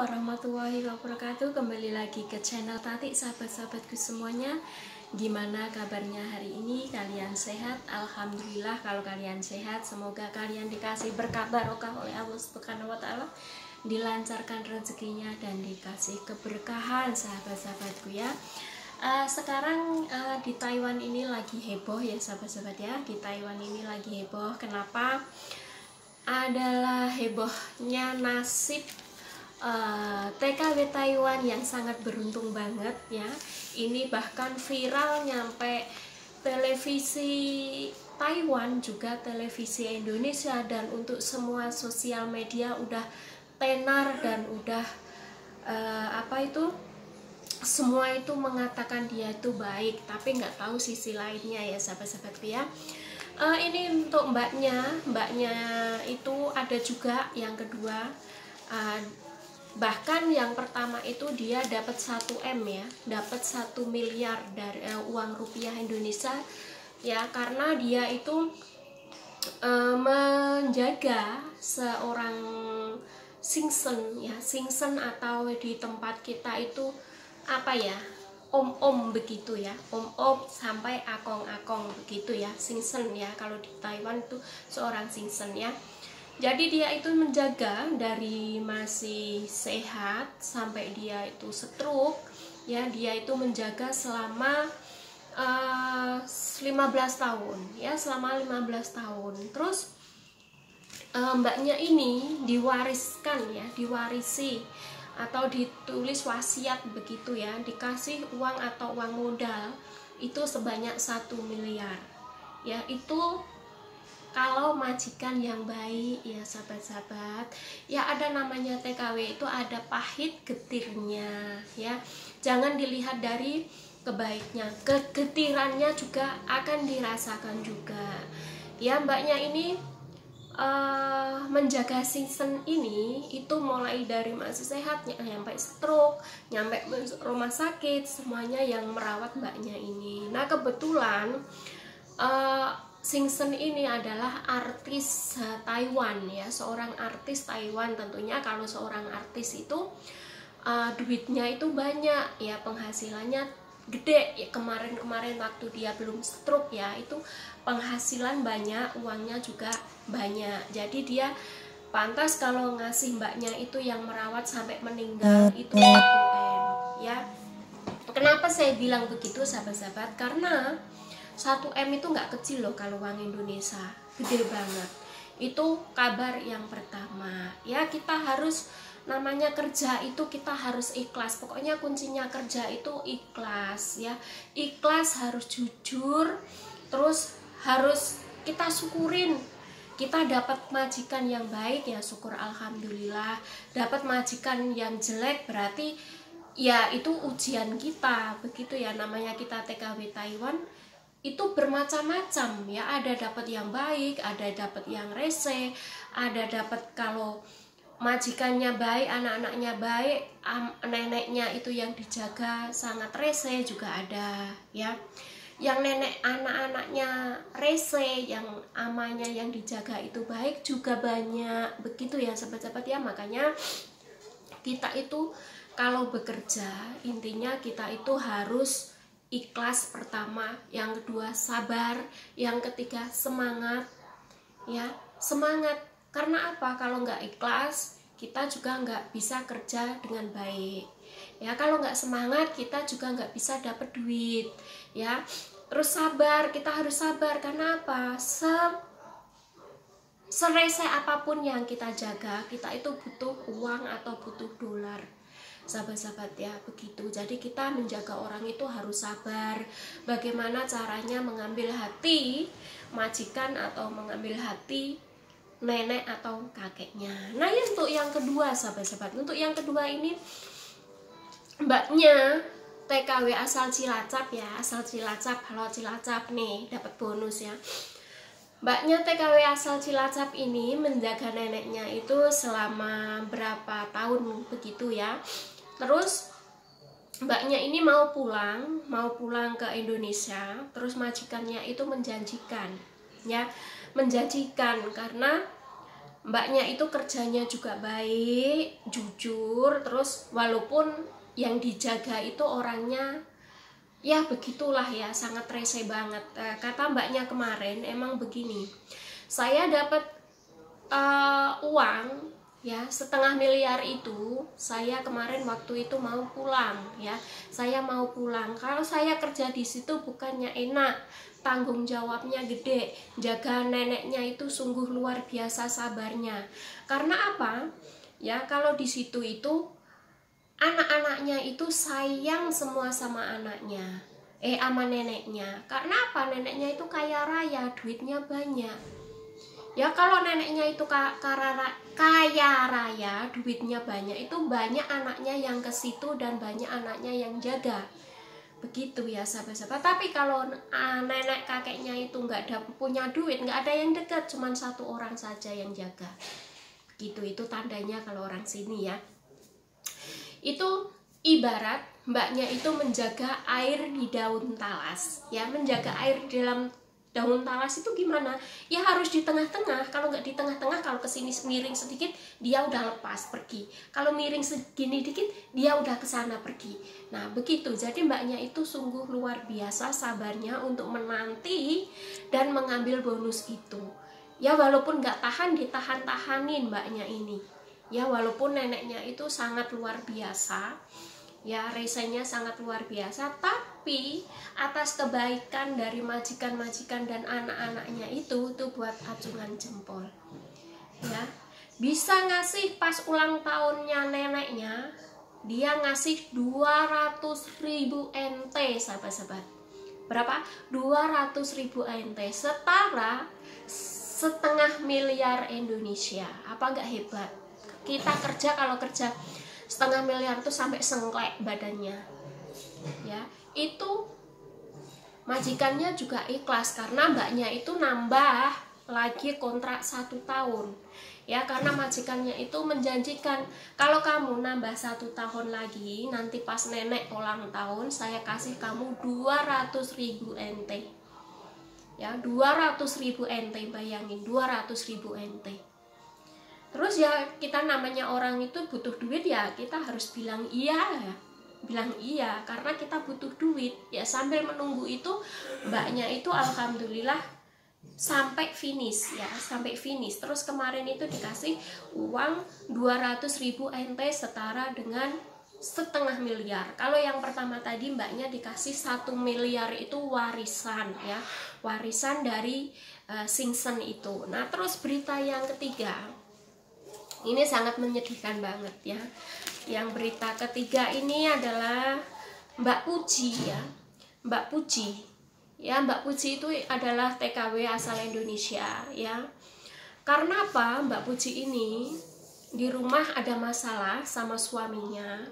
warahmatullahi wabarakatuh. Kembali lagi ke channel Tati, sahabat-sahabatku semuanya. Gimana kabarnya hari ini? Kalian sehat? Alhamdulillah kalau kalian sehat. Semoga kalian dikasih berkah barokah oleh Allah Subhanahu wa taala, dilancarkan rezekinya dan dikasih keberkahan sahabat-sahabatku ya. Sekarang di Taiwan ini lagi heboh ya sahabat-sahabat ya. Di Taiwan ini lagi heboh. Kenapa? Adalah hebohnya nasib TKW Taiwan yang sangat beruntung banget ya. Ini bahkan viral nyampe televisi Taiwan, juga televisi Indonesia, dan untuk semua sosial media udah tenar dan udah semua itu mengatakan dia itu baik, tapi nggak tahu sisi lainnya ya sahabat-sahabatku ya. Ini untuk mbaknya itu ada juga yang kedua. Bahkan yang pertama itu dia dapat 1 M ya, dapat 1 miliar dari uang rupiah Indonesia ya, karena dia itu menjaga seorang singsen ya, singsen atau di tempat kita itu apa ya, om-om begitu ya, om-om sampai akong-akong begitu ya, singsen ya, kalau di Taiwan itu seorang singsen ya. Jadi dia itu menjaga dari masih sehat sampai dia itu stroke ya, dia itu menjaga selama 15 tahun ya, selama 15 tahun. Terus mbaknya ini diwariskan ya, diwarisi atau ditulis wasiat begitu ya, dikasih uang atau uang modal itu sebanyak 1 miliar ya. Itu kalau majikan yang baik ya sahabat-sahabat ya. Ada namanya TKW itu ada pahit getirnya ya, jangan dilihat dari kebaiknya, kegetirannya juga akan dirasakan juga ya. Mbaknya ini menjaga singsen ini itu mulai dari masih sehatnya sampai stroke, nyampe rumah sakit, semuanya yang merawat mbaknya ini. Nah kebetulan singsen ini adalah artis Taiwan ya, seorang artis Taiwan. Tentunya kalau seorang artis itu duitnya itu banyak ya, penghasilannya gede ya. Kemarin waktu dia belum stroke ya, itu penghasilan banyak, uangnya juga banyak. Jadi dia pantas kalau ngasih mbaknya itu yang merawat sampai meninggal itu 1 M ya. Kenapa saya bilang begitu sahabat-sahabat? Karena 1 M itu nggak kecil loh kalau uang Indonesia, gede banget. Itu kabar yang pertama ya. Kita harus, namanya kerja itu kita harus ikhlas. Pokoknya kuncinya kerja itu ikhlas ya. Ikhlas, harus jujur, terus harus kita syukurin. Kita dapat majikan yang baik ya syukur alhamdulillah. Dapat majikan yang jelek berarti ya itu ujian kita begitu ya. Namanya kita TKW Taiwan itu bermacam-macam ya, ada dapat yang baik, ada dapat yang rese, ada dapat kalau majikannya baik, anak-anaknya baik, neneknya itu yang dijaga sangat rese juga ada ya. Yang nenek anak-anaknya rese, yang amanya yang dijaga itu baik juga banyak begitu ya sahabat-sahabat ya. Makanya kita itu kalau bekerja intinya kita itu harus ikhlas pertama, yang kedua sabar, yang ketiga semangat ya, semangat. Karena apa? Kalau nggak ikhlas kita juga nggak bisa kerja dengan baik ya. Kalau nggak semangat kita juga nggak bisa dapat duit ya. Terus sabar, kita harus sabar. Karena apa? Serese apapun yang kita jaga, kita itu butuh uang atau butuh dolar sahabat-sahabat ya, begitu. Jadi kita menjaga orang itu harus sabar. Bagaimana caranya mengambil hati majikan atau mengambil hati nenek atau kakeknya. Nah ya, untuk yang kedua sahabat-sahabat, untuk yang kedua ini mbaknya TKW asal Cilacap ya, asal Cilacap. Halo Cilacap nih, dapat bonus ya. Mbaknya TKW asal Cilacap ini menjaga neneknya itu selama berapa tahun begitu ya. Terus mbaknya ini mau pulang ke Indonesia. Terus majikannya itu menjanjikan ya, menjanjikan karena mbaknya itu kerjanya juga baik, jujur, terus walaupun yang dijaga itu orangnya ya begitulah ya, sangat rese banget. Kata mbaknya kemarin emang begini, saya dapat uang ya 500.000 itu, saya kemarin waktu itu mau pulang ya, saya mau pulang. Kalau saya kerja di situ bukannya enak, tanggung jawabnya gede, jaga neneknya itu sungguh luar biasa sabarnya. Karena apa? Ya kalau di situ itu anak-anaknya itu sayang semua sama anaknya, sama neneknya. Karena apa? Neneknya itu kaya raya, duitnya banyak. Ya kalau neneknya itu kaya raya, duitnya banyak, itu banyak anaknya yang ke situ dan banyak anaknya yang jaga. Begitu ya sahabat-sahabat. Tapi kalau nenek kakeknya itu nggak ada punya duit, nggak ada yang dekat, cuman 1 orang saja yang jaga. Gitu, itu tandanya kalau orang sini ya. Itu ibarat mbaknya itu menjaga air di daun talas ya. Menjaga air di dalam daun talas itu gimana? Ya harus di tengah-tengah. Kalau nggak di tengah-tengah, kalau kesini miring sedikit, dia udah lepas pergi. Kalau miring segini dikit, dia udah kesana pergi. Nah begitu. Jadi mbaknya itu sungguh luar biasa sabarnya untuk menanti dan mengambil bonus itu. Ya walaupun nggak tahan, ditahan-tahanin mbaknya ini. Ya walaupun neneknya itu sangat luar biasa, ya resenya sangat luar biasa, tapi atas kebaikan dari majikan-majikan dan anak-anaknya itu buat acungan jempol ya. Bisa ngasih pas ulang tahunnya neneknya, dia ngasih 200.000 NT sahabat-sahabat. Berapa? 200.000 NT, setara 1,5 miliar Indonesia. Apa nggak hebat? Kita kerja, kalau kerja 1,5 miliar itu sampai sengklek badannya ya. Itu majikannya juga ikhlas karena mbaknya itu nambah lagi kontrak 1 tahun ya, karena majikannya itu menjanjikan, kalau kamu nambah 1 tahun lagi, nanti pas nenek ulang tahun saya kasih kamu 200.000 NT ya. 200.000 NT, bayangin 200.000 NT. Terus ya kita namanya orang itu butuh duit ya, kita harus bilang iya ya. Bilang iya karena kita butuh duit ya. Sambil menunggu itu mbaknya itu alhamdulillah sampai finish ya, sampai finish. Terus kemarin itu dikasih uang 200.000 NT setara dengan 1,5 miliar. Kalau yang pertama tadi mbaknya dikasih 1 miliar itu warisan ya, warisan dari Singsen itu. Nah terus berita yang ketiga, ini sangat menyedihkan banget ya. Yang berita ketiga ini adalah Mbak Puji ya. Mbak Puji ya, Mbak Puji itu adalah TKW asal Indonesia ya. Karena apa? Mbak Puji ini di rumah ada masalah sama suaminya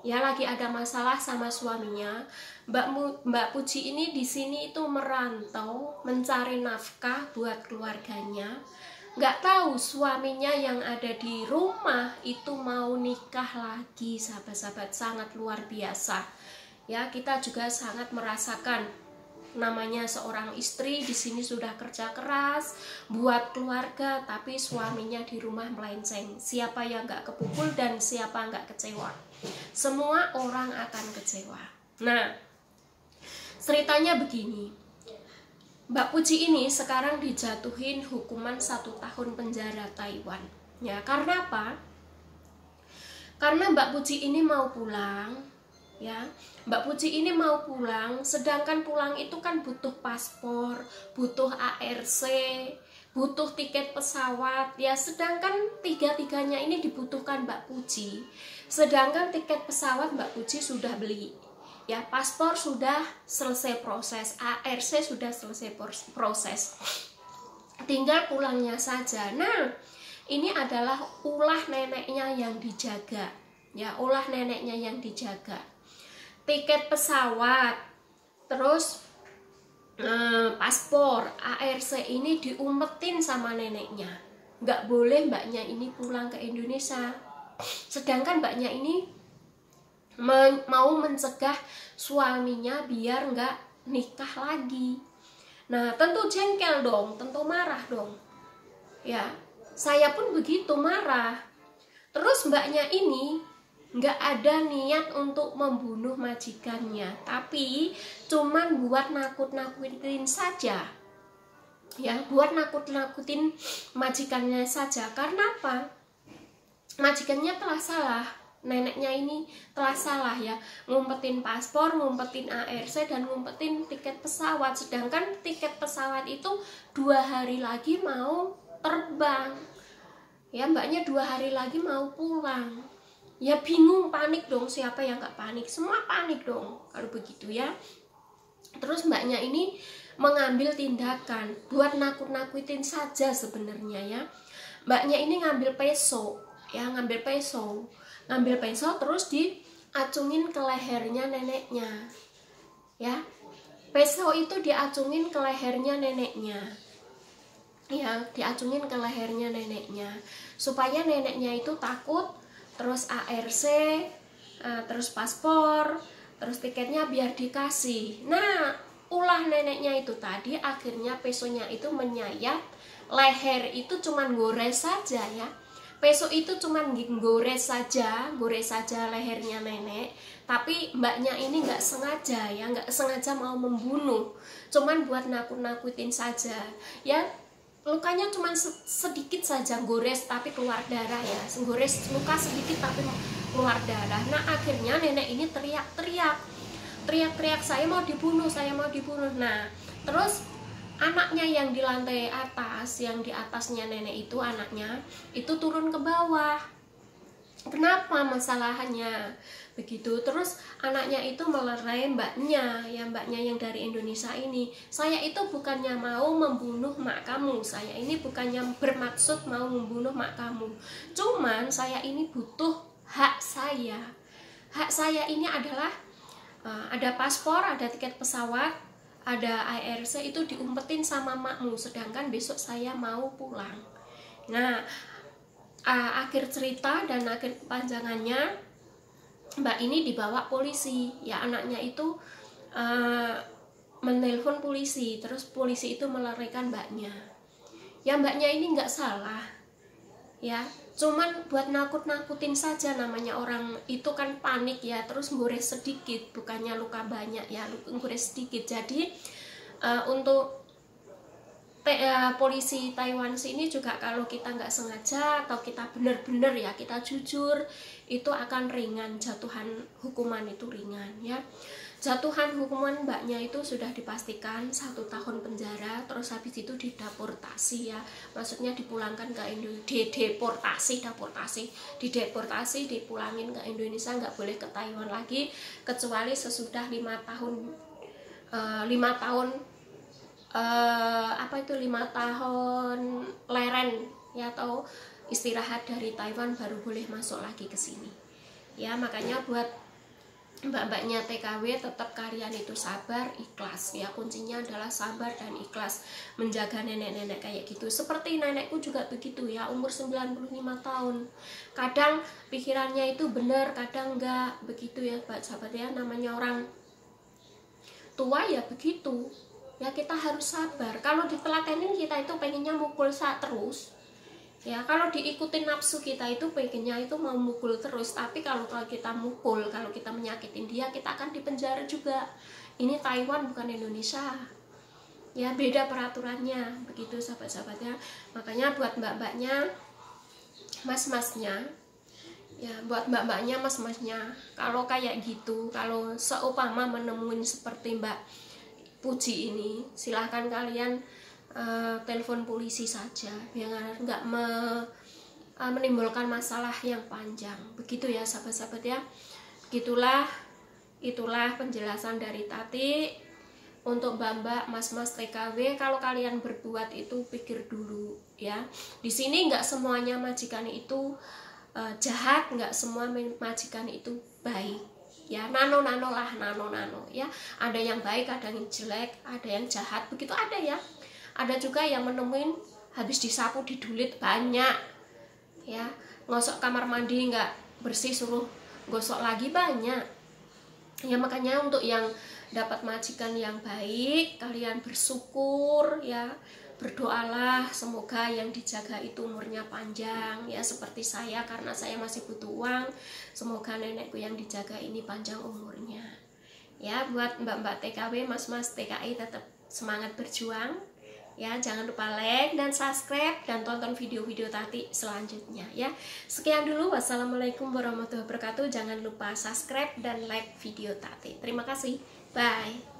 ya, lagi ada masalah sama suaminya. Mbak Puji ini di sini itu merantau mencari nafkah buat keluarganya. Nggak tahu suaminya yang ada di rumah itu mau nikah lagi sahabat-sahabat. Sangat luar biasa ya. Kita juga sangat merasakan namanya seorang istri di sini sudah kerja keras buat keluarga, tapi suaminya di rumah melenceng. Siapa yang nggak kepukul dan siapa nggak kecewa? Semua orang akan kecewa. Nah ceritanya begini, Mbak Puji ini sekarang dijatuhin hukuman 1 tahun penjara Taiwan ya. Karena apa? Karena Mbak Puji ini mau pulang ya. Mbak Puji ini mau pulang, sedangkan pulang itu kan butuh paspor, butuh ARC, butuh tiket pesawat ya. Sedangkan tiga-tiganya ini dibutuhkan Mbak Puji. Sedangkan tiket pesawat Mbak Puji sudah beli ya, paspor sudah selesai proses, ARC sudah selesai proses, tinggal pulangnya saja. Nah ini adalah ulah neneknya yang dijaga ya, ulah neneknya yang dijaga. Tiket pesawat, terus paspor, ARC ini diumpetin sama neneknya. Nggak boleh mbaknya ini pulang ke Indonesia. Sedangkan mbaknya ini mau mencegah suaminya biar nggak nikah lagi. Nah tentu jengkel dong, tentu marah dong ya. Saya pun begitu, marah. Terus mbaknya ini nggak ada niat untuk membunuh majikannya, tapi cuman buat nakut-nakutin saja, ya, buat nakut-nakutin majikannya saja. Karena apa? Majikannya telah salah, neneknya ini telah salah ya, ngumpetin paspor, ngumpetin ARC, dan ngumpetin tiket pesawat. Sedangkan tiket pesawat itu 2 hari lagi mau terbang, ya, mbaknya 2 hari lagi mau pulang. Ya bingung, panik dong, siapa yang gak panik? Semua panik dong kalau begitu ya. Terus mbaknya ini mengambil tindakan buat nakut-nakutin saja sebenarnya ya. Mbaknya ini ngambil peso, ya, ngambil peso terus diacungin ke lehernya neneknya, ya. Peso itu diacungin ke lehernya neneknya, ya, diacungin ke lehernya neneknya supaya neneknya itu takut. Terus ARC, terus paspor, terus tiketnya biar dikasih. Nah, ulah neneknya itu tadi akhirnya pesonya itu menyayat leher, itu cuman gores saja ya. Peso itu cuman gores saja lehernya nenek. Tapi mbaknya ini nggak sengaja ya, nggak sengaja mau membunuh, cuman buat nakut-nakutin saja ya. Lukanya cuma sedikit saja, gores tapi keluar darah ya, gores luka sedikit tapi keluar darah. Nah akhirnya nenek ini teriak-teriak, saya mau dibunuh. Nah terus anaknya yang di lantai atas, yang di atasnya nenek itu, anaknya itu turun ke bawah. Kenapa masalahnya begitu? Terus anaknya itu melerai mbaknya, ya, mbaknya yang dari Indonesia ini. Saya itu bukannya mau membunuh mak kamu, saya ini bukannya bermaksud mau membunuh mak kamu, cuman saya ini butuh hak saya. Hak saya ini adalah ada paspor, ada tiket pesawat, ada ARC, itu diumpetin sama makmu, sedangkan besok saya mau pulang. Nah akhir cerita dan akhir kepanjangannya, mbak ini dibawa polisi ya. Anaknya itu menelpon polisi, terus polisi itu melarikan mbaknya. Ya mbaknya ini nggak salah ya, cuman buat nakut-nakutin saja. Namanya orang itu kan panik ya, terus gores sedikit, bukannya luka banyak ya, gores sedikit. Jadi untuk polisi Taiwan sini juga, kalau kita nggak sengaja atau kita benar-benar ya, kita jujur, itu akan ringan, jatuhan hukuman itu ringan ya. Jatuhan hukuman mbaknya itu sudah dipastikan 1 tahun penjara, terus habis itu dideportasi ya, maksudnya dipulangkan ke Indonesia, dideportasi, dipulangin ke Indonesia, nggak boleh ke Taiwan lagi kecuali sesudah 5 tahun 5 tahun leren ya, atau istirahat dari Taiwan baru boleh masuk lagi ke sini ya. Makanya buat mbak-mbaknya TKW, tetap kalian itu sabar, ikhlas ya. Kuncinya adalah sabar dan ikhlas menjaga nenek-nenek kayak gitu. Seperti nenekku juga begitu ya, umur 95 tahun. Kadang pikirannya itu benar, kadang enggak begitu ya, sahabat ya. Namanya orang tua ya begitu ya, kita harus sabar. Kalau ditelatenin kita itu pengennya mukul terus ya, kalau diikutin nafsu kita itu pengennya itu mau mukul terus. Tapi kalau kita mukul, kalau kita menyakitin dia, kita akan dipenjara juga. Ini Taiwan bukan Indonesia ya, beda peraturannya begitu sahabat-sahabatnya. Makanya buat mbak-mbaknya, mas-masnya ya, buat mbak-mbaknya, mas-masnya, kalau kayak gitu, kalau seumpama menemuin seperti Mbak Puji ini, silahkan kalian telepon polisi saja, biar nggak menimbulkan masalah yang panjang begitu ya sahabat-sahabat ya. Itulah penjelasan dari Tati untuk mbak-mbak, mas-mas TKW. Kalau kalian berbuat itu pikir dulu ya. Di sini nggak semuanya majikan itu jahat, nggak semua majikan itu baik ya. Nano ya, ada yang baik, ada yang jelek, ada yang jahat begitu, ada ya. Ada juga yang menemuin habis disapu didulit banyak ya, ngosok kamar mandi nggak bersih suruh gosok lagi, banyak ya. Makanya untuk yang dapat majikan yang baik, kalian bersyukur ya, berdoalah semoga yang dijaga itu umurnya panjang ya, seperti saya, karena saya masih butuh uang, semoga nenekku yang dijaga ini panjang umurnya ya. Buat mbak-mbak TKW, mas-mas TKI, tetap semangat berjuang ya. Jangan lupa like dan subscribe dan tonton video-video Tati selanjutnya ya. Sekian dulu, wassalamualaikum warahmatullahi wabarakatuh. Jangan lupa subscribe dan like video Tati. Terima kasih, bye.